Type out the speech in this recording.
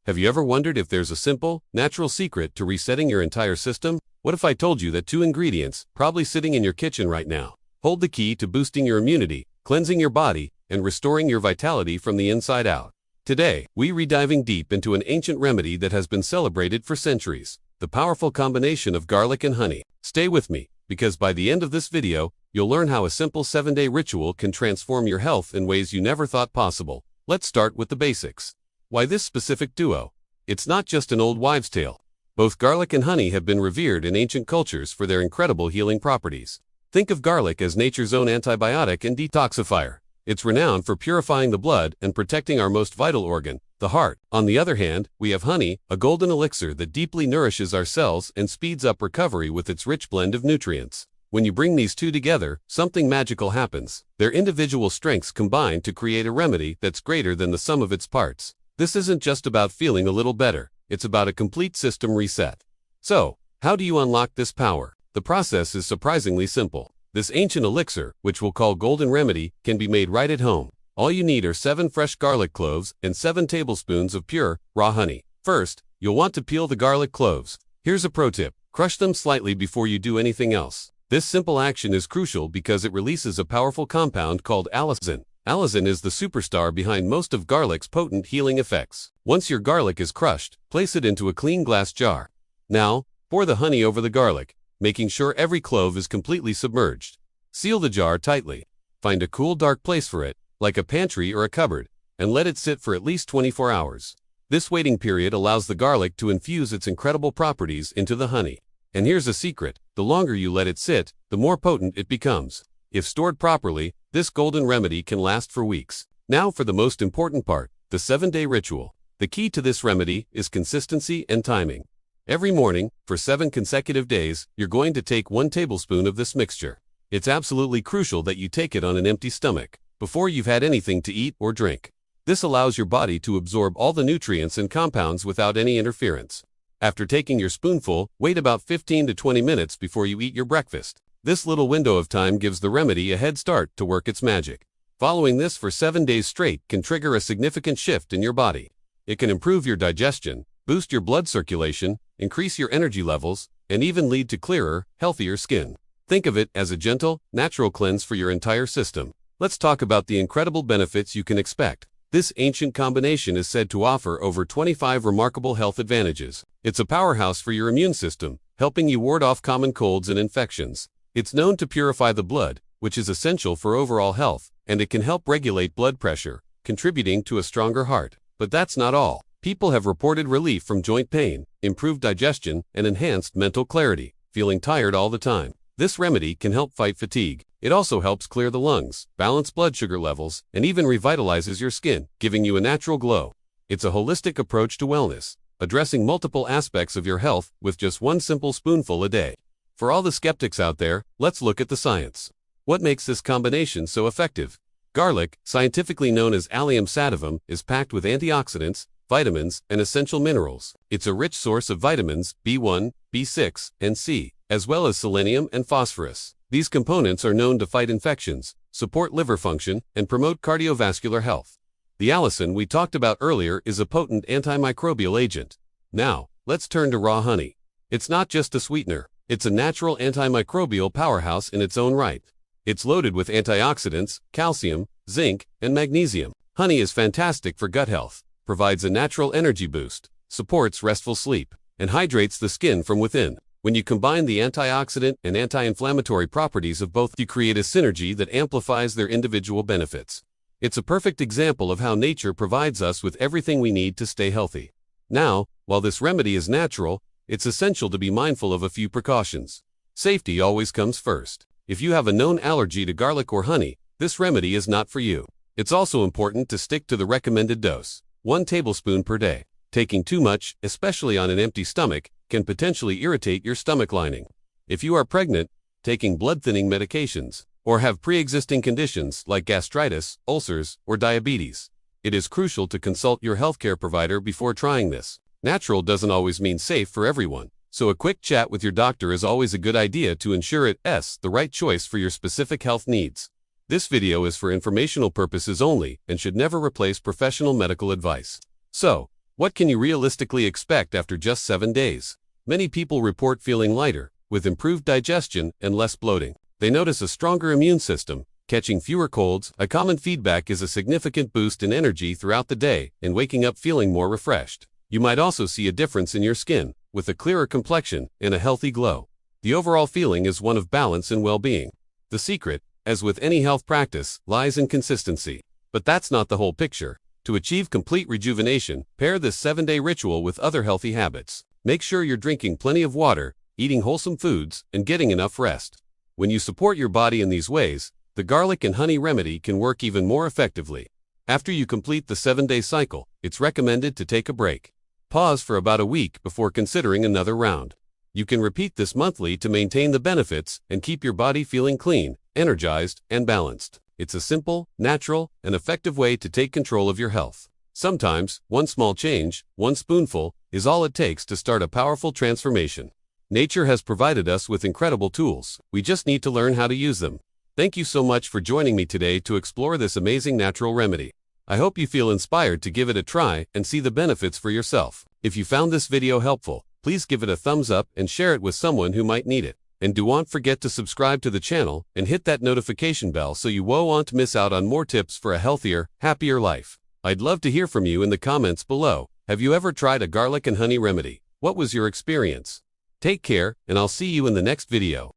Have you ever wondered if there's a simple, natural secret to resetting your entire system? What if I told you that 2 ingredients, probably sitting in your kitchen right now, hold the key to boosting your immunity, cleansing your body, and restoring your vitality from the inside out? Today, we're diving deep into an ancient remedy that has been celebrated for centuries, the powerful combination of garlic and honey. Stay with me, because by the end of this video, you'll learn how a simple 7-day ritual can transform your health in ways you never thought possible. Let's start with the basics. Why this specific duo? It's not just an old wives' tale. Both garlic and honey have been revered in ancient cultures for their incredible healing properties. Think of garlic as nature's own antibiotic and detoxifier. It's renowned for purifying the blood and protecting our most vital organ, the heart. On the other hand, we have honey, a golden elixir that deeply nourishes our cells and speeds up recovery with its rich blend of nutrients. When you bring these two together, something magical happens. Their individual strengths combine to create a remedy that's greater than the sum of its parts. This isn't just about feeling a little better, it's about a complete system reset. So, how do you unlock this power? The process is surprisingly simple. This ancient elixir, which we'll call Golden Remedy, can be made right at home. All you need are 7 fresh garlic cloves and 7 tablespoons of pure, raw honey. First, you'll want to peel the garlic cloves. Here's a pro tip: crush them slightly before you do anything else. This simple action is crucial because it releases a powerful compound called allicin. Allicin is the superstar behind most of garlic's potent healing effects. Once your garlic is crushed, place it into a clean glass jar. Now, pour the honey over the garlic, making sure every clove is completely submerged. Seal the jar tightly. Find a cool, dark place for it, like a pantry or a cupboard, and let it sit for at least 24 hours. This waiting period allows the garlic to infuse its incredible properties into the honey. And here's a secret: the longer you let it sit, the more potent it becomes. If stored properly, this golden remedy can last for weeks. Now for the most important part, the 7-day ritual. The key to this remedy is consistency and timing. Every morning, for 7 consecutive days, you're going to take 1 tablespoon of this mixture. It's absolutely crucial that you take it on an empty stomach, before you've had anything to eat or drink. This allows your body to absorb all the nutrients and compounds without any interference. After taking your spoonful, wait about 15 to 20 minutes before you eat your breakfast. This little window of time gives the remedy a head start to work its magic. Following this for 7 days straight can trigger a significant shift in your body. It can improve your digestion, boost your blood circulation, increase your energy levels, and even lead to clearer, healthier skin. Think of it as a gentle, natural cleanse for your entire system. Let's talk about the incredible benefits you can expect. This ancient combination is said to offer over 25 remarkable health advantages. It's a powerhouse for your immune system, helping you ward off common colds and infections. It's known to purify the blood, which is essential for overall health, and it can help regulate blood pressure, contributing to a stronger heart. But that's not all. People have reported relief from joint pain, improved digestion, and enhanced mental clarity. Feeling tired all the time? This remedy can help fight fatigue. It also helps clear the lungs, balance blood sugar levels, and even revitalizes your skin, giving you a natural glow. It's a holistic approach to wellness, addressing multiple aspects of your health with just 1 simple spoonful a day. For all the skeptics out there, let's look at the science. What makes this combination so effective? Garlic, scientifically known as Allium sativum, is packed with antioxidants, vitamins, and essential minerals. It's a rich source of vitamins B1, B6, and C, as well as selenium and phosphorus. These components are known to fight infections, support liver function, and promote cardiovascular health. The allicin we talked about earlier is a potent antimicrobial agent. Now, let's turn to raw honey. It's not just a sweetener. It's a natural antimicrobial powerhouse in its own right. It's loaded with antioxidants, calcium, zinc, and magnesium. Honey is fantastic for gut health, provides a natural energy boost, supports restful sleep, and hydrates the skin from within. When you combine the antioxidant and anti-inflammatory properties of both, you create a synergy that amplifies their individual benefits. It's a perfect example of how nature provides us with everything we need to stay healthy. Now, while this remedy is natural, it's essential to be mindful of a few precautions. Safety always comes first. If you have a known allergy to garlic or honey, this remedy is not for you. It's also important to stick to the recommended dose, 1 tablespoon per day. Taking too much, especially on an empty stomach, can potentially irritate your stomach lining. If you are pregnant, taking blood-thinning medications, or have pre-existing conditions like gastritis, ulcers, or diabetes, it is crucial to consult your healthcare provider before trying this. Natural doesn't always mean safe for everyone, so a quick chat with your doctor is always a good idea to ensure it's the right choice for your specific health needs. This video is for informational purposes only and should never replace professional medical advice. So, What can you realistically expect after just 7 days? Many people report feeling lighter, with improved digestion and less bloating. They notice a stronger immune system, catching fewer colds. A common feedback is a significant boost in energy throughout the day and waking up feeling more refreshed. You might also see a difference in your skin, with a clearer complexion and a healthy glow. The overall feeling is one of balance and well-being. The secret, as with any health practice, lies in consistency. But that's not the whole picture. To achieve complete rejuvenation, pair this 7-day ritual with other healthy habits. Make sure you're drinking plenty of water, eating wholesome foods, and getting enough rest. When you support your body in these ways, the garlic and honey remedy can work even more effectively. After you complete the 7-day cycle, it's recommended to take a break. Pause for about a week before considering another round. You can repeat this monthly to maintain the benefits and keep your body feeling clean, energized, and balanced. It's a simple, natural, and effective way to take control of your health. Sometimes, one small change, one spoonful, is all it takes to start a powerful transformation. Nature has provided us with incredible tools. We just need to learn how to use them. Thank you so much for joining me today to explore this amazing natural remedy. I hope you feel inspired to give it a try and see the benefits for yourself. If you found this video helpful, please give it a thumbs up and share it with someone who might need it. And don't forget to subscribe to the channel and hit that notification bell so you won't miss out on more tips for a healthier, happier life. I'd love to hear from you in the comments below. Have you ever tried a garlic and honey remedy? What was your experience? Take care, and I'll see you in the next video.